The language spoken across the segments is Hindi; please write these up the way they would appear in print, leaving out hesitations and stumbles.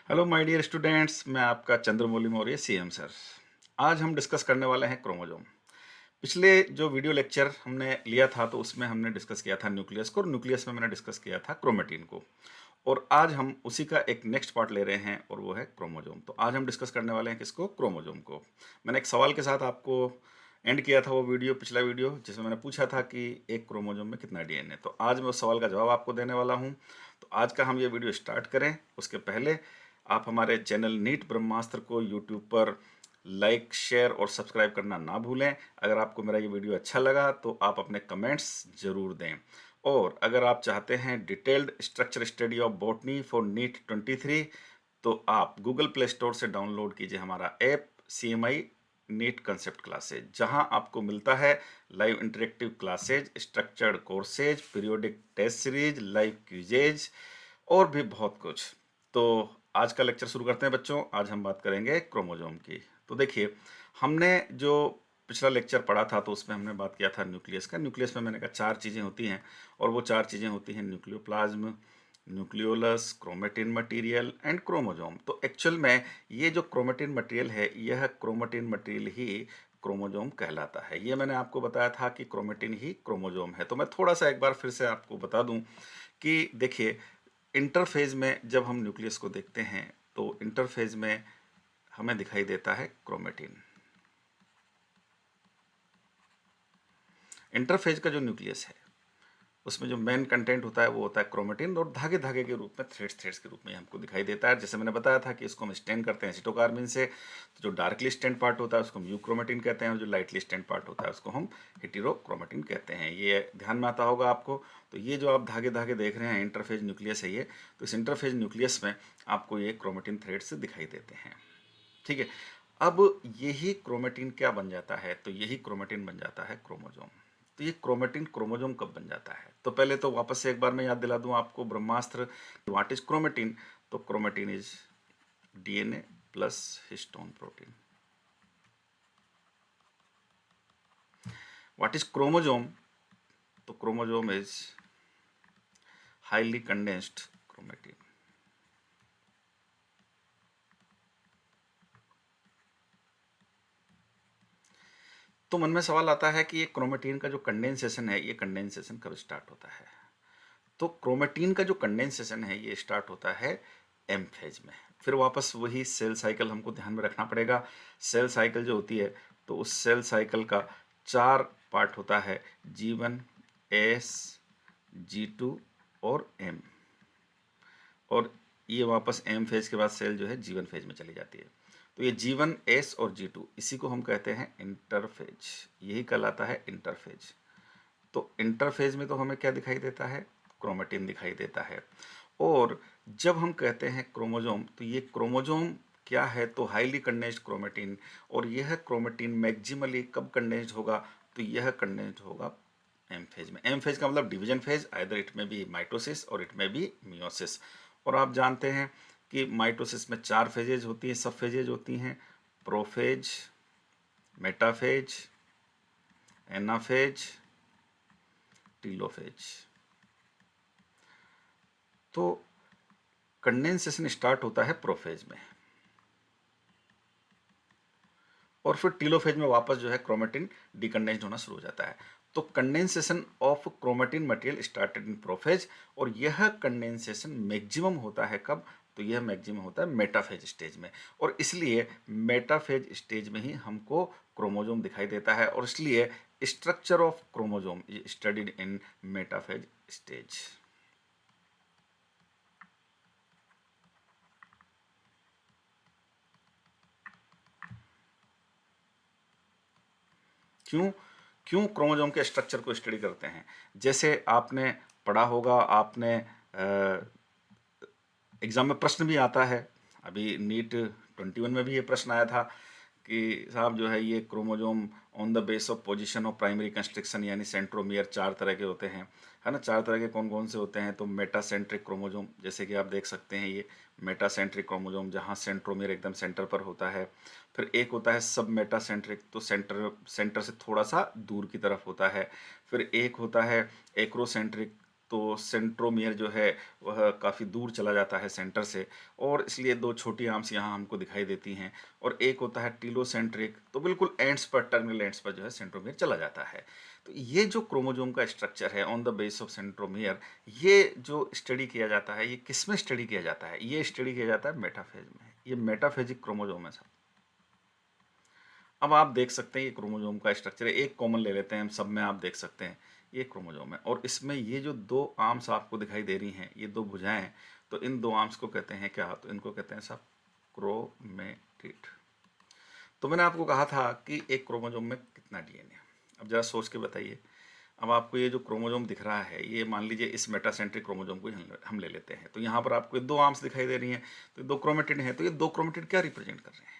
हेलो माय डियर स्टूडेंट्स, मैं आपका चंद्रमौली मौर्य सीएम सर। आज हम डिस्कस करने वाले हैं क्रोमोसोम। पिछले जो वीडियो लेक्चर हमने लिया था तो उसमें हमने डिस्कस किया था न्यूक्लियस को, और न्यूक्लियस में मैंने डिस्कस किया था क्रोमेटिन को। और आज हम उसी का एक नेक्स्ट पार्ट ले रहे हैं और वो है क्रोमोसोम। तो आज हम डिस्कस करने वाले हैं किसको? क्रोमोसोम को। मैंने एक सवाल के साथ आपको एंड किया था वो वीडियो, पिछला वीडियो, जिसमें मैंने पूछा था कि एक क्रोमोसोम में कितना डीएनए। तो आज मैं उस सवाल का जवाब आपको देने वाला हूँ। तो आज का हम ये वीडियो स्टार्ट करें उसके पहले आप हमारे चैनल नीट ब्रह्मास्त्र को यूट्यूब पर लाइक, शेयर और सब्सक्राइब करना ना भूलें। अगर आपको मेरा ये वीडियो अच्छा लगा तो आप अपने कमेंट्स जरूर दें। और अगर आप चाहते हैं detailed structure study of botany for NEET 23, तो आप गूगल प्ले स्टोर से डाउनलोड कीजिए हमारा app CMI NEET concept classes, जहां आपको मिलता है live interactive classes, structured courses, periodic test series, live quizzes और भी बहुत कुछ। तो आज का लेक्चर शुरू करते हैं बच्चों। आज हम बात करेंगे क्रोमोसोम की। तो देखिए, हमने जो पिछला लेक्चर पढ़ा था तो उसमें हमने बात किया था न्यूक्लियस का। न्यूक्लियस में मैंने कहा चार चीज़ें होती हैं, और वो चार चीज़ें होती हैं nucleoplasm, nucleolus, chromatin material and chromosome. तो एक्चुअल में ये जो क्रोमेटिन मटेरियल है, यह क्रोमेटिन मटेरियल ही क्रोमोसोम कहलाता है। ये मैंने आपको बताया था कि क्रोमेटिन ही क्रोमोसोम है। तो मैं थोड़ा सा एक बार फिर से आपको बता दूं कि देखिए, इंटरफेज में जब हम न्यूक्लियस को देखते हैं तो इंटरफेज में हमें दिखाई देता है क्रोमेटिन। इंटरफेज का जो न्यूक्लियस है उसमें जो मेन कंटेंट होता है वो होता है क्रोमेटिन, और धागे धागे के रूप में, थ्रेड्स थ्रेड्स के रूप में हमको दिखाई देता है। जैसे मैंने बताया था कि इसको हम स्टेन करते हैं सिटोकार्बिन से। तो जो डार्कली स्टेंड पार्ट होता है उसको हम यूक्रोमेटिन कहते हैं, और जो लाइटली स्टेंड पार्ट होता है उसको हम हेटेरोक्रोमेटिन कहते हैं। ये ध्यान में आता होगा आपको। तो ये जो आप धागे धागे देख रहे हैं, इंटरफेज न्यूक्लियस है ये। तो इस इंटरफेज न्यूक्लियस में आपको ये क्रोमेटिन थ्रेड्स दिखाई देते हैं। ठीक है। अब यही क्रोमेटिन क्या बन जाता है? तो यही क्रोमेटिन बन जाता है क्रोमोसोम। तो ये क्रोमेटिन क्रोमोसोम कब बन जाता है? तो पहले तो वापस से एक बार मैं याद दिला दूं आपको ब्रह्मास्त्र, व्हाट इज क्रोमेटिन। तो chromatin is DNA plus histone protein. What is chromosome? तो chromosome is highly condensed chromatin. तो मन में सवाल आता है कि ये क्रोमेटिन का जो कंडेंसेशन है, ये कंडेंसेशन कब स्टार्ट होता है? तो क्रोमेटिन का जो कंडेंसेशन है ये स्टार्ट होता है एम फेज में। फिर वापस वही सेल साइकिल हमको ध्यान में रखना पड़ेगा। सेल साइकिल जो होती है, तो उस सेल साइकिल का चार पार्ट होता है: G1, S, G2 और M। और ये वापस एम फेज के बाद सेल जो है G1 फेज में चली जाती है। तो ये G1, S और G2, इसी को हम कहते हैं इंटरफेज। यही कहलाता है इंटरफेज। तो इंटरफेज में तो हमें क्या दिखाई देता है? क्रोमेटिन दिखाई देता है। और जब हम कहते हैं क्रोमोसोम, तो ये क्रोमोसोम क्या है? तो हाईली कंडेंस्ड क्रोमेटिन। और यह क्रोमेटिन मैक्सिमली कब कंडेंस्ड होगा? तो यह कंडेंस्ड होगा एम फेज में। एम फेज का मतलब डिवीजन फेज, आइदर इट में बी माइटोसिस और इट में बी मियोसिस। और आप जानते हैं कि माइटोसिस में चार फेजेज होती हैं, सब फेजेज होती हैं: प्रोफेज, मेटाफेज, एनाफेज, टीलोफेज। तो कंडेंसेशन स्टार्ट होता है प्रोफेज में, और फिर टीलोफेज में वापस जो है क्रोमेटिन डिकंडेंस्ड होना शुरू हो जाता है। तो condensation of chromatin material started in prophase, और यह कंडेंसेशन मैक्सिमम होता है कब? तो यह मैक्सिमम होता है मेटाफेज स्टेज में। और इसलिए मेटाफेज स्टेज में ही हमको क्रोमोसोम दिखाई देता है, और इसलिए structure of chromosome studied in metaphase stage. क्यों? क्यों क्रोमोसोम के स्ट्रक्चर को स्टडी करते हैं? जैसे आपने पढ़ा होगा, आपने एग्जाम में प्रश्न भी आता है। अभी नीट 21 में भी ये प्रश्न आया था कि साहब जो है ये chromosome on the base of position of primary constriction यानी सेंट्रोमियर चार तरह के होते हैं, है ना। चार तरह के कौन कौन से होते हैं? तो मेटासेंट्रिक क्रोमोसोम, जैसे कि आप देख सकते हैं, ये मेटासेंट्रिक क्रोमोसोम जहाँ सेंट्रोमियर एकदम सेंटर पर होता है। फिर एक होता है सब मेटासेंट्रिक, तो सेंटर से थोड़ा सा दूर की तरफ होता है। फिर एक होता है एक्रोसेंट्रिक, तो सेंट्रोमियर जो है वह काफ़ी दूर चला जाता है सेंटर से, और इसलिए दो छोटी आर्म्स यहाँ हमको दिखाई देती हैं। और एक होता है टीलोसेंट्रिक, तो बिल्कुल एंड्स पर, टर्मिनल एंड्स पर जो है सेंट्रोमियर चला जाता है। तो ये जो क्रोमोजोम का स्ट्रक्चर है on the base of centromere, ये जो स्टडी किया जाता है, ये किस में स्टडी किया जाता है? ये स्टडी किया जाता है मेटाफेज में। ये मेटाफेजिक क्रोमोजोम है सर। अब आप देख सकते हैं ये क्रोमोजोम का स्ट्रक्चर है, एक कॉमन ले लेते हैं हम, सब में आप देख सकते हैं ये क्रोमोजोम है। और इसमें ये जो दो आर्म्स आपको दिखाई दे रही हैं, ये दो भुजाएं, तो इन दो आर्म्स को कहते हैं क्या? तो इनको कहते हैं सब क्रोमेटिड। तो मैंने आपको कहा था कि एक क्रोमोजोम में कितना डीएनए। अब जरा सोच के बताइए। अब आपको ये जो क्रोमोजोम दिख रहा है, ये मान लीजिए इस मेटासेंट्रिक क्रोमोजोम को हम ले लेते हैं। तो यहाँ पर आपको दो आर्म्स दिखाई दे रही हैं, तो दो क्रोमेटिड हैं। तो ये दो क्रोमेटिड क्या रिप्रेजेंट कर रहे हैं?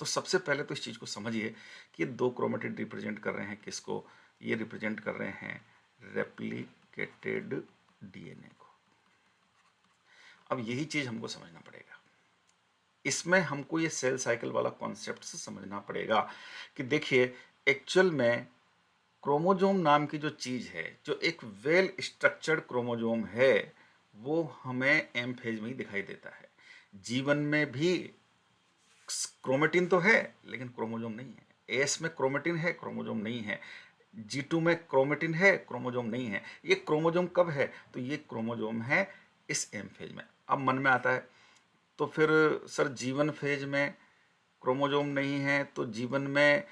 तो सबसे पहले तो इस चीज़ को समझिए कि दो क्रोमेटिड रिप्रेजेंट कर रहे हैं किसको? ये रिप्रेजेंट कर रहे हैं रेप्लिकेटेड डीएनए को। अब यही चीज़ हमको समझना पड़ेगा। इसमें हमको ये सेल साइकिल वाला कॉन्सेप्ट से समझना पड़ेगा कि देखिए, एक्चुअल में क्रोमोजोम नाम की जो चीज़ है, जो एक वेल स्ट्रक्चर्ड क्रोमोजोम है, वो हमें एम फेज में ही दिखाई देता है। जीवन में भी क्रोमेटिन तो है लेकिन क्रोमोजोम नहीं है। एस में क्रोमेटिन है, क्रोमोजोम नहीं है। G2 में क्रोमेटिन है, क्रोमोजोम नहीं है। ये क्रोमोजोम कब है? तो ये क्रोमोजोम है इस एम फेज में। अब मन में आता है, तो फिर सर जीवन फेज में क्रोमोजोम नहीं है, तो जीवन में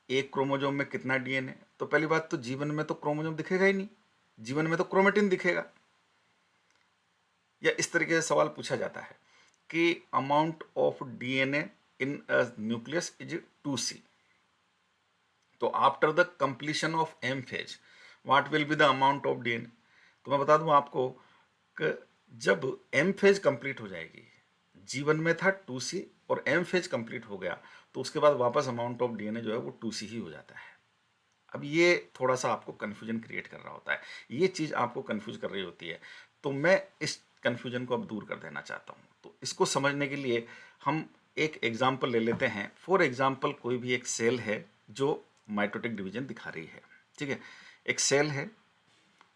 एक क्रोमोजोम में कितना डीएनए? तो पहली बात तो जीवन में तो क्रोमोजोम दिखेगा ही नहीं, जीवन में तो क्रोमेटिन दिखेगा। या इस तरीके से सवाल पूछा जाता है कि amount of DNA in nucleus is 2C। तो after the completion of M phase what will be the amount of DNA? तो मैं बता दूं आपको कि जब एम फेज कंप्लीट हो जाएगी, जीवन में था 2C और एम फेज कंप्लीट हो गया, तो उसके बाद वापस अमाउंट ऑफ डीएनए जो है वो 2C ही हो जाता है। अब ये थोड़ा सा आपको कन्फ्यूजन क्रिएट कर रहा होता है, ये चीज़ आपको कन्फ्यूज कर रही होती है। तो मैं इस कन्फ्यूजन को अब दूर कर देना चाहता हूँ। तो इसको समझने के लिए हम एक एग्जाम्पल ले लेते हैं। फॉर एग्जाम्पल, कोई भी एक सेल है जो माइटोटिक डिवीजन दिखा रही है। ठीक है, एक सेल है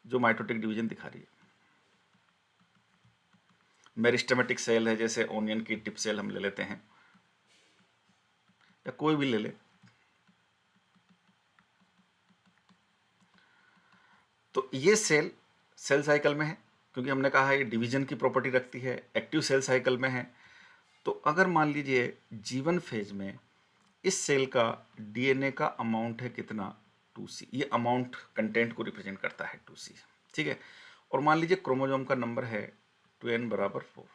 जो माइटोटिक डिवीजन दिखा रही है। मेरिस्टेमेटिक सेल है, जैसे ओनियन की टिप सेल हम ले लेते हैं, या कोई भी ले ले। तो ये सेल सेल साइकिल में है, क्योंकि हमने कहा है ये डिवीजन की प्रॉपर्टी रखती है, एक्टिव सेल साइकिल में है। तो अगर मान लीजिए जीवन फेज में इस सेल का डीएनए का अमाउंट है कितना? 2C। ये अमाउंट कंटेंट को रिप्रेजेंट करता है 2C। ठीक है, और मान लीजिए क्रोमोजोम का नंबर है 2n बराबर 4।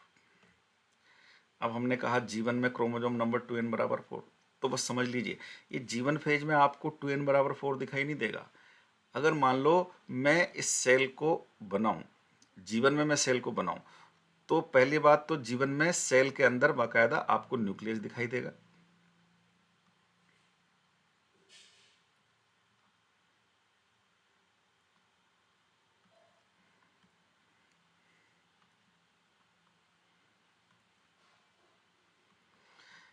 अब हमने कहा जीवन में क्रोमोजोम नंबर 2n बराबर 4, तो बस समझ लीजिए ये जीवन फेज में आपको 2n बराबर 4 दिखाई नहीं देगा। अगर मान लो मैं इस सेल को बनाऊं, जीवन में मैं सेल को बनाऊं, तो पहली बात तो जीवन में सेल के अंदर बाकायदा आपको न्यूक्लियस दिखाई देगा।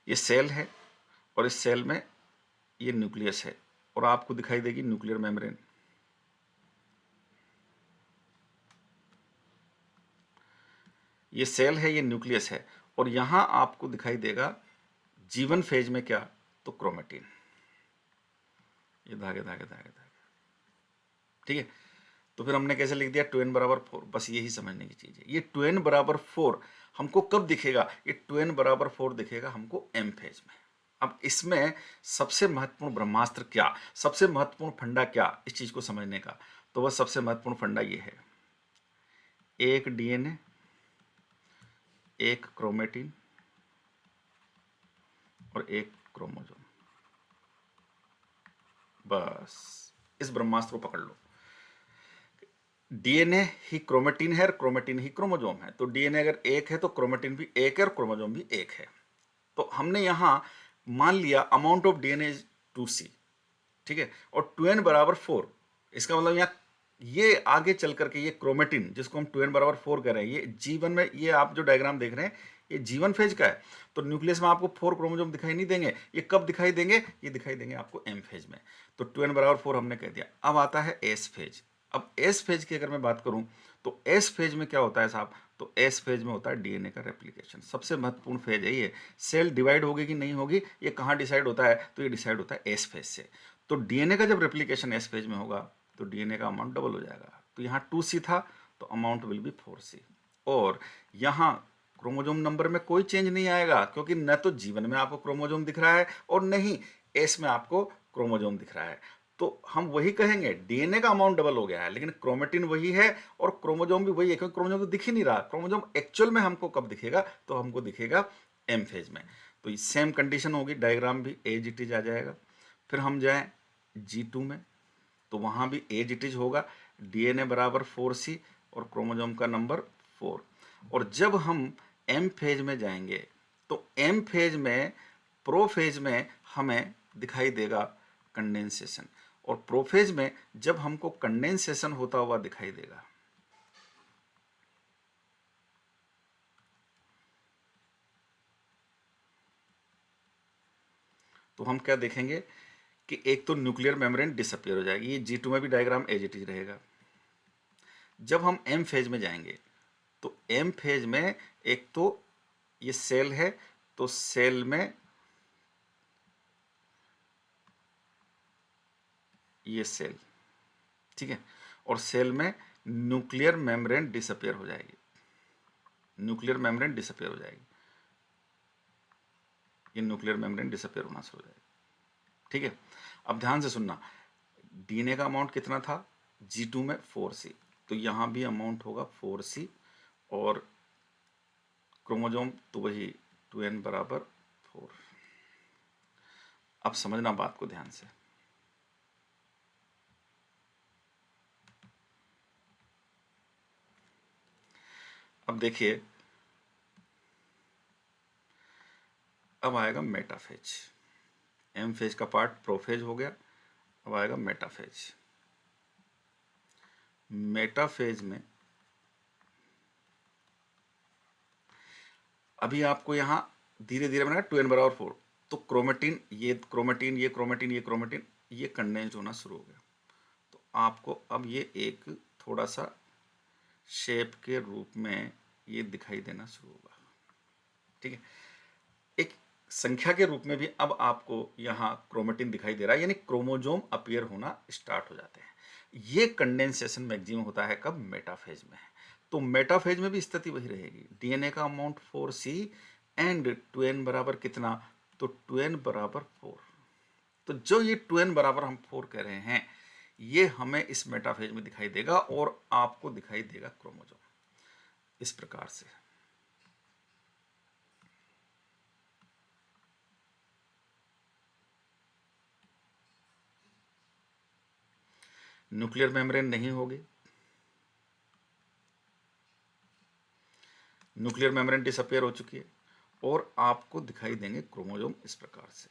ये सेल है और इस सेल में ये न्यूक्लियस है, और आपको दिखाई देगी न्यूक्लियर मेम्ब्रेन। ये सेल है, ये न्यूक्लियस है, और यहां आपको दिखाई देगा जीवन फेज में क्या? तो क्रोमेटिन। ये धागे धागे धागे धागे। ठीक है, तो फिर हमने कैसे लिख दिया? 2n बराबर 4। बस यही समझने की चीज है। ये 2n बराबर 4 हमको कब दिखेगा? ये 2n बराबर 4 दिखेगा हमको एम फेज में। अब इसमें सबसे महत्वपूर्ण ब्रह्मास्त्र क्या, सबसे महत्वपूर्ण फंडा क्या इस चीज को समझने का? तो वह सबसे महत्वपूर्ण फंडा ये है, एक डीएनए, एक क्रोमेटिन और एक क्रोमोजोम। बस इस ब्रह्मास्त्र को पकड़ लो। डीएनए ही क्रोमेटिन है और क्रोमेटिन ही क्रोमोजोम है। तो डीएनए अगर एक है तो क्रोमेटिन भी एक है और क्रोमोजोम भी एक है। तो हमने यहां मान लिया amount of DNA is 2C। ठीक है, और 2n बराबर 4, इसका मतलब यहाँ ये आगे चल करके ये क्रोमेटिन जिसको हम 2n बराबर 4 कह रहे हैं, ये जीवन में, ये आप जो डायग्राम देख रहे हैं ये जीवन फेज का है। तो न्यूक्लियस में आपको 4 क्रोमोजोम दिखाई नहीं देंगे। ये कब दिखाई देंगे? ये दिखाई देंगे आपको एम फेज में। तो 2n बराबर 4 हमने कह दिया। अब आता है एस फेज। अब एस फेज की अगर मैं बात करूं तो एस फेज में क्या होता है साहब, तो एस फेज में होता है डीएनए का रेप्लिकेशन। सबसे महत्वपूर्ण फेज है ये। सेल डिवाइड होगी कि नहीं होगी ये कहाँ डिसाइड होता है, तो ये डिसाइड होता है एस फेज से। तो डीएनए का जब रेप्लिकेशन एस फेज में होगा तो डीएनए का अमाउंट डबल हो जाएगा। तो यहाँ 2C था तो अमाउंट विल बी 4C। और यहाँ क्रोमोजोम नंबर में कोई चेंज नहीं आएगा, क्योंकि न तो जीवन में आपको क्रोमोजोम दिख रहा है और नहीं एस में आपको क्रोमोजोम दिख रहा है। तो हम वही कहेंगे डीएनए का अमाउंट डबल हो गया है, लेकिन क्रोमेटिन वही है और क्रोमोजोम भी वही है, क्योंकि क्रोमोजोम तो दिख ही नहीं रहा। क्रोमोजोम एक्चुअल में हमको कब दिखेगा, तो हमको दिखेगा एम फेज में। तो सेम कंडीशन होगी, डायग्राम भी एज इट इज आ जाएगा। फिर हम जाएं G2 में, तो वहां भी एज इट इज होगा, डीएनए बराबर 4C और क्रोमोजोम का नंबर 4। और जब हम एम फेज में जाएंगे तो एम फेज में प्रोफेज में हमें दिखाई देगा कंडेंसेशन, और प्रोफेज में जब हमको कंडेंसेशन होता हुआ दिखाई देगा तो हम क्या देखेंगे कि एक तो न्यूक्लियर मेम्ब्रेन डिसअपियर हो जाएगी। ये G2 में भी डायग्राम एज इट इज रहेगा। जब हम एम फेज में जाएंगे तो एम फेज में एक तो ये सेल है, तो सेल में ये सेल, ठीक है, और सेल में न्यूक्लियर मेम्ब्रेन डिसअपियर हो जाएगी। न्यूक्लियर मेम्ब्रेन डिसअपियर हो जाएगी, ये न्यूक्लियर मेम्ब्रेन डिसअपियर होना शुरू हो जाएगी। ठीक है, अब ध्यान से सुनना, डीएनए का अमाउंट कितना था G2 में 4C, तो यहां भी अमाउंट होगा 4C, और क्रोमोजोम तो वही 2n बराबर 4। अब समझना बात को ध्यान से। अब देखिए, अब आएगा मेटाफेज। एम फेज का पार्ट प्रोफेज हो गया, अब आएगा मेटाफेज। मेटाफेज में अभी आपको यहां धीरे धीरे बना 2n बराबर 4, तो क्रोमेटिन ये क्रोमेटिन ये क्रोमेटिन ये क्रोमेटिन ये कंडेंस्ड होना शुरू हो गया। तो आपको अब ये एक थोड़ा सा शेप के रूप में ये दिखाई देना शुरू होगा। ठीक है, एक संख्या के रूप में भी अब आपको यहाँ क्रोमेटिन दिखाई दे रहा है, यानी क्रोमोजोम अपीयर होना स्टार्ट हो जाते हैं। ये कंडेंसेशन मैक्सिमम होता है कब, मेटाफेज में। तो मेटाफेज में भी स्थिति वही रहेगी, डीएनए का अमाउंट 4C एंड 2n बराबर कितना, तो 2n बराबर 4। तो जो ये 2n बराबर हम 4 कह रहे हैं, ये हमें इस मेटाफेज में दिखाई देगा और आपको दिखाई देगा क्रोमोजोम इस प्रकार से। न्यूक्लियर मेम्ब्रेन नहीं होगी, न्यूक्लियर मेम्ब्रेन डिसअपियर हो चुकी है, और आपको दिखाई देंगे क्रोमोजोम इस प्रकार से।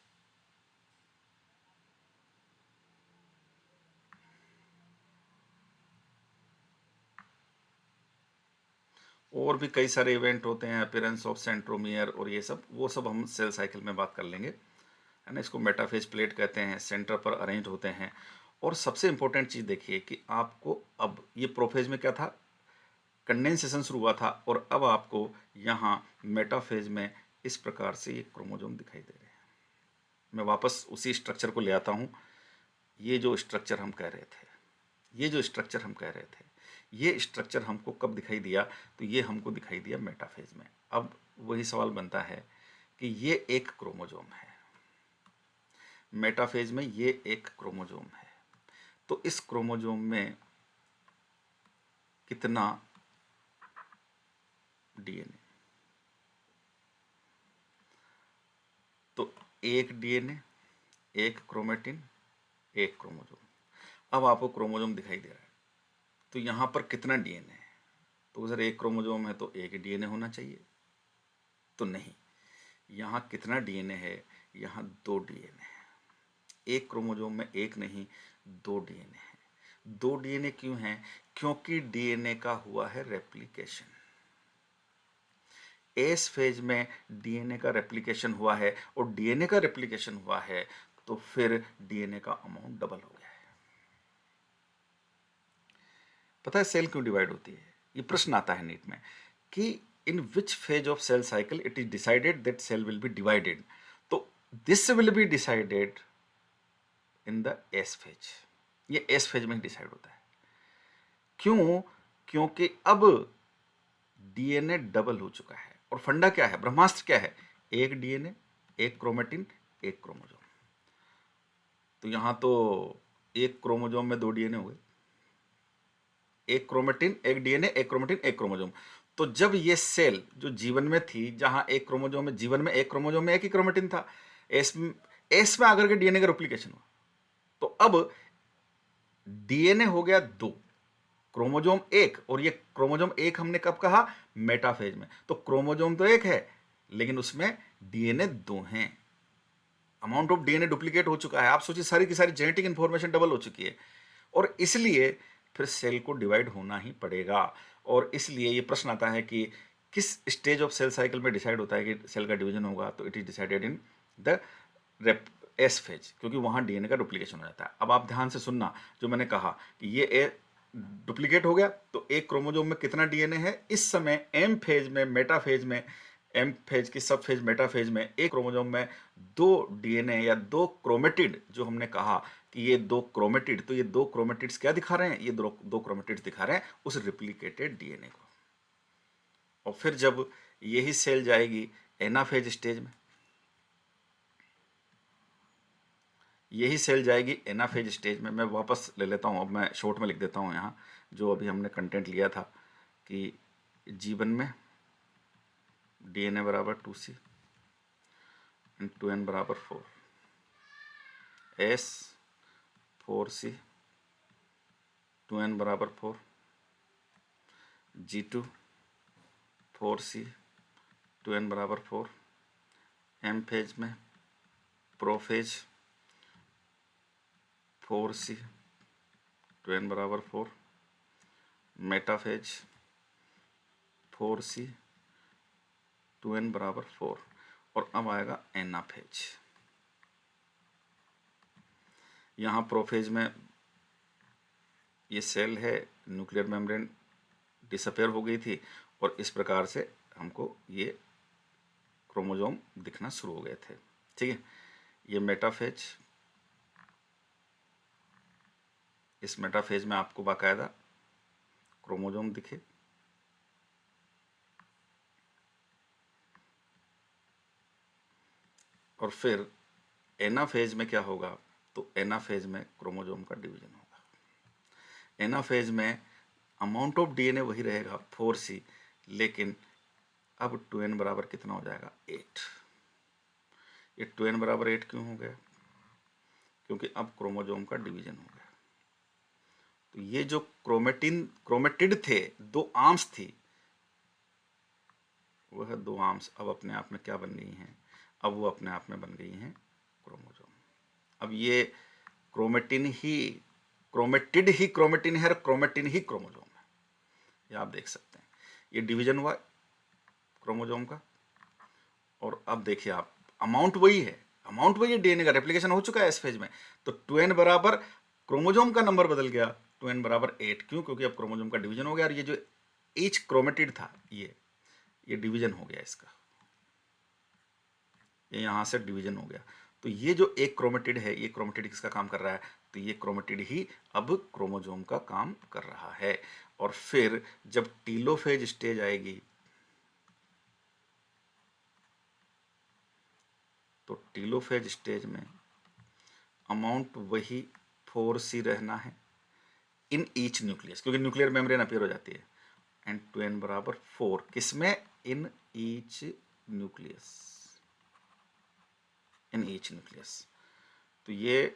और भी कई सारे इवेंट होते हैं, अपीयरेंस ऑफ सेंट्रोमियर और ये सब, वो सब हम सेल साइकिल में बात कर लेंगे, है ना। इसको मेटाफेज प्लेट कहते हैं, सेंटर पर अरेंज होते हैं। और सबसे इंपॉर्टेंट चीज़ देखिए कि आपको अब ये प्रोफेज में क्या था, कंडेंसेशन शुरू हुआ था, और अब आपको यहाँ मेटाफेज में इस प्रकार से ये क्रोमोजोम दिखाई दे रहे हैं। मैं वापस उसी स्ट्रक्चर को ले आता हूँ। ये जो स्ट्रक्चर हम कह रहे थे, ये जो स्ट्रक्चर हम कह रहे थे, ये स्ट्रक्चर हमको कब दिखाई दिया, तो ये हमको दिखाई दिया मेटाफेज में। अब वही सवाल बनता है कि ये एक क्रोमोजोम है, मेटाफेज में ये एक क्रोमोजोम है, तो इस क्रोमोजोम में कितना डीएनए, तो एक डीएनए, एक क्रोमेटिन, एक क्रोमोजोम। अब आपको क्रोमोजोम दिखाई दे रहा है, तो यहां पर कितना डीएनए है, तो अगर एक क्रोमोजोम है तो एक डीएनए होना चाहिए, तो नहीं, यहाँ कितना डीएनए है, यहाँ 2 डीएनए है। एक क्रोमोजोम में एक नहीं, 2 डीएनए है। 2 डीएनए क्यों है, क्योंकि डीएनए का हुआ है रेप्लिकेशन। एस फेज में डीएनए का रेप्लिकेशन हुआ है, और डीएनए का रेप्लिकेशन हुआ है तो फिर डीएनए का अमाउंट डबल हो गया है। पता है सेल क्यों डिवाइड होती है? ये प्रश्न आता है नीट में कि in which phase of cell cycle it is decided that cell will be divided. तो this will be decided in the S phase. ये एस फेज में ही डिसाइड होता है। क्यों? क्योंकि अब डीएनए डबल हो चुका है और फंडा क्या है, ब्रह्मास्त्र क्या है? एक डीएनए, एक क्रोमेटिन, एक क्रोमोजोम। तो यहां तो एक क्रोमोजोम में दो डीएनए हुए, एक क्रोमेटिन, एक डीएनए, एक क्रोमेटिन, एक क्रोमोजोम। तो जब ये सेल जो जीवन में थी, जहां एक क्रोमोजोम में, जीवन में एक क्रोमोजोम में एक ही क्रोमेटिन था, एस में आकर के डीएनए का रेप्लिकेशन हुआ। तो अब डीएनए हो गया दो, क्रोमोजोम एक, और ये क्रोमोजोम एक हमने कब कहा? मेटाफेज में। तो क्रोमोजोम तो एक है लेकिन उसमें डीएनए दो हैं। अमाउंट ऑफ डीएनए डुप्लीकेट हो चुका है। आप सोचिए सारी की सारी जेनेटिक इंफॉर्मेशन डबल हो चुकी है और इसलिए फिर सेल को डिवाइड होना ही पड़ेगा। और इसलिए ये प्रश्न आता है कि किस स्टेज ऑफ सेल साइकिल में डिसाइड होता है कि सेल का डिवीजन होगा? तो it is decided in the S phase, क्योंकि वहां डीएनए का डुप्लीकेशन हो जाता है। अब आप ध्यान से सुनना, जो मैंने कहा कि ये डुप्लीकेट हो गया तो एक क्रोमोजोम में कितना डीएनए है? इस समय एम फेज में, मेटाफेज में, एम फेज की सब फेज मेटाफेज में एक क्रोमोजोम में दो डीएनए या दो क्रोमेटिड, जो हमने कहा कि ये दो क्रोमेटिड, तो ये दो क्रोमेटिड्स क्या दिखा रहे हैं? ये दो क्रोमेटिड्स दिखा रहे हैं उस रिप्लिकेटेड डीएनए को। और फिर जब यही सेल जाएगी एनाफेज स्टेज में, यही सेल जाएगी एनाफेज स्टेज में। मैं वापस ले लेता हूँ, अब मैं शॉर्ट में लिख देता हूँ यहाँ, जो अभी हमने कंटेंट लिया था कि जीवन में डीएनए बराबर 2C एंड 2N बराबर 4, एस 4C 2N बराबर 4, G2 4C 2N बराबर 4, एम फेज में प्रोफेज 4C 2N बराबर 4, मेटाफेज 4C 2N बराबर 4, और अब आएगा एनाफेज। यहाँ प्रोफेज में ये सेल है, न्यूक्लियर मेम्ब्रेन डिसअपेयर हो गई थी और इस प्रकार से हमको ये क्रोमोजोम दिखना शुरू हो गए थे। ठीक है, ये मेटाफेज, इस मेटाफेज में आपको बाकायदा क्रोमोजोम दिखे। और फिर एनाफेज में क्या होगा? तो एनाफेज में क्रोमोजोम का डिवीजन होगा। एनाफेज में अमाउंट ऑफ डीएनए वही रहेगा 4C, लेकिन अब 2N बराबर कितना हो जाएगा? 8। ये 2N बराबर 8 क्यों हो गया? क्योंकि अब क्रोमोजोम का डिवीजन हो गया। तो ये जो क्रोमेटिड थे, दो आर्म्स थी, वह दो आर्म्स अब अपने आप में क्या बन गई हैं? अब वो अपने आप में बन गई हैं क्रोमोजोम। अब ये क्रोमेटिन ही क्रोमेटिन है और क्रोमेटिन ही क्रोमोजोम है। ये आप देख सकते हैं, ये डिवीजन हुआ क्रोमोजोम का। और अब देखिए आप, अमाउंट वही है, डीएनए का रेप्लिकेशन हो चुका है इस फेज में। तो 2N बराबर, क्रोमोजोम का नंबर बदल गया, 2N बराबर 8। क्यों? क्योंकि अब क्रोमोजोम का डिवीजन हो गया और ये जो ईच क्रोमेटिड था, ये डिवीजन हो गया इसका, ये यहां से डिवीजन हो गया। तो ये जो एक क्रोमेटिड है, ये क्रोमेटिड किसका काम कर रहा है? तो ये क्रोमेटिड ही अब क्रोमोजोम का काम कर रहा है। और फिर जब टीलोफेज स्टेज आएगी, तो टीलोफेज स्टेज में अमाउंट वही 4C रहना है इन ईच न्यूक्लियस, क्योंकि न्यूक्लियर मेम्ब्रेन अपीयर हो जाती है। एंड 2N बराबर 4 किसमें? In each nucleus, in each nucleus. तो ये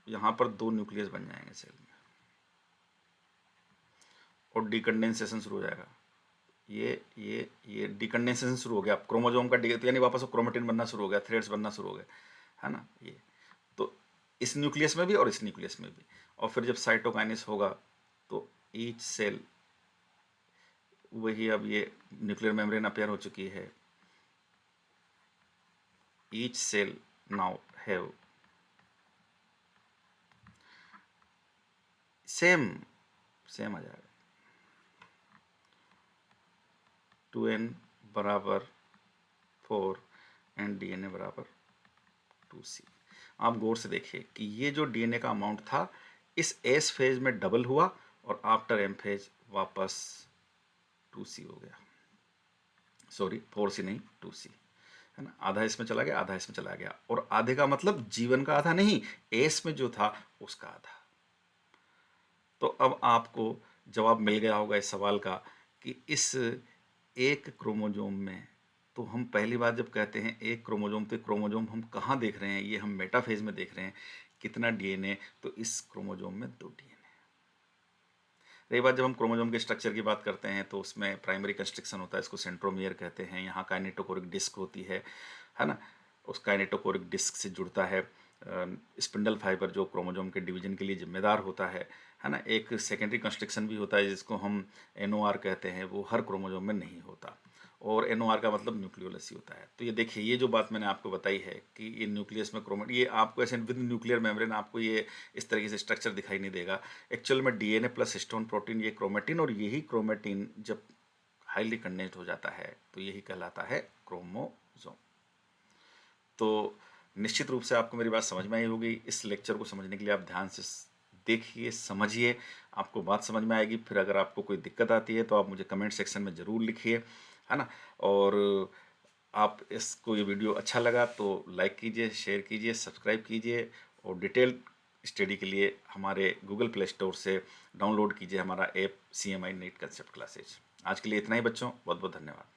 यहां पर दो न्यूक्लियस बन जाएंगे सेल में और डिकंडेंसेशन शुरू हो जाएगा। ये डिकंडेंसेशन शुरू हो गया, क्रोमोजोम का तो यानी वापस क्रोमेटिन बनना शुरू हो गया, थ्रेड्स बनना शुरू हो गए, है ना? ये तो इस न्यूक्लियस में भी और इस न्यूक्लियस में भी। और फिर जब साइटोकाइनेस होगा तो ईच सेल वही, अब ये न्यूक्लियर मेम्ब्रेन अपेयर हो चुकी है, each cell now have same आ जाएगा। 2n बराबर 4 एंड DNA बराबर 2C। आप गौर से देखिए कि ये जो DNA का अमाउंट था इस S फेज में डबल हुआ और आफ्टर M फेज वापस 2C हो गया। सॉरी 4C नहीं 2C, है ना। आधा इसमें चला गया, आधा इसमें चला गया, और आधे का मतलब जीवन का आधा नहीं, एस में जो था उसका आधा। तो अब आपको जवाब मिल गया होगा इस सवाल का कि इस एक क्रोमोजोम में, तो हम पहली बार जब कहते हैं एक क्रोमोजोम, तो क्रोमोजोम हम कहाँ देख रहे हैं, ये हम मेटाफेज में देख रहे हैं। कितना डीएनए, तो इस क्रोमोजोम में 2 डीएनए। रही बात जब हम क्रोमोजोम के स्ट्रक्चर की बात करते हैं तो उसमें प्राइमरी कंस्ट्रक्शन होता है, इसको सेंट्रोमियर कहते हैं। यहाँ काइनेटोकोरिक डिस्क होती है ना। उस काइनेटोकोरिक डिस्क से जुड़ता है स्पिंडल फाइबर जो क्रोमोजोम के डिवीजन के लिए जिम्मेदार होता है ना। एक सेकेंडरी कंस्ट्रक्शन भी होता है जिसको हम एनओआर कहते हैं, वो हर क्रोमोजोम में नहीं होता, और एनओआर का मतलब न्यूक्लियोलस ही होता है। तो ये देखिए, ये जो बात मैंने आपको बताई है कि ये न्यूक्लियस में क्रोमेट, ये आपको ऐसे विद न्यूक्लियर मेम्ब्रेन आपको ये इस तरीके से स्ट्रक्चर दिखाई नहीं देगा। एक्चुअल में डीएनए प्लस हिस्टोन प्रोटीन ये क्रोमेटिन, और यही क्रोमेटिन जब हाईली कंडेंस्ड हो जाता है तो यही कहलाता है क्रोमोजोम। तो निश्चित रूप से आपको मेरी बात समझ में आई होगी। इस लेक्चर को समझने के लिए आप ध्यान से देखिए, समझिए, आपको बात समझ में आएगी। फिर अगर आपको कोई दिक्कत आती है तो आप मुझे कमेंट सेक्शन में ज़रूर लिखिए, है ना। और आप इसको, ये वीडियो अच्छा लगा तो लाइक कीजिए, शेयर कीजिए, सब्सक्राइब कीजिए, और डिटेल स्टडी के लिए हमारे गूगल प्ले स्टोर से डाउनलोड कीजिए हमारा app CMI NEET concept classes. आज के लिए इतना ही बच्चों, बहुत बहुत धन्यवाद।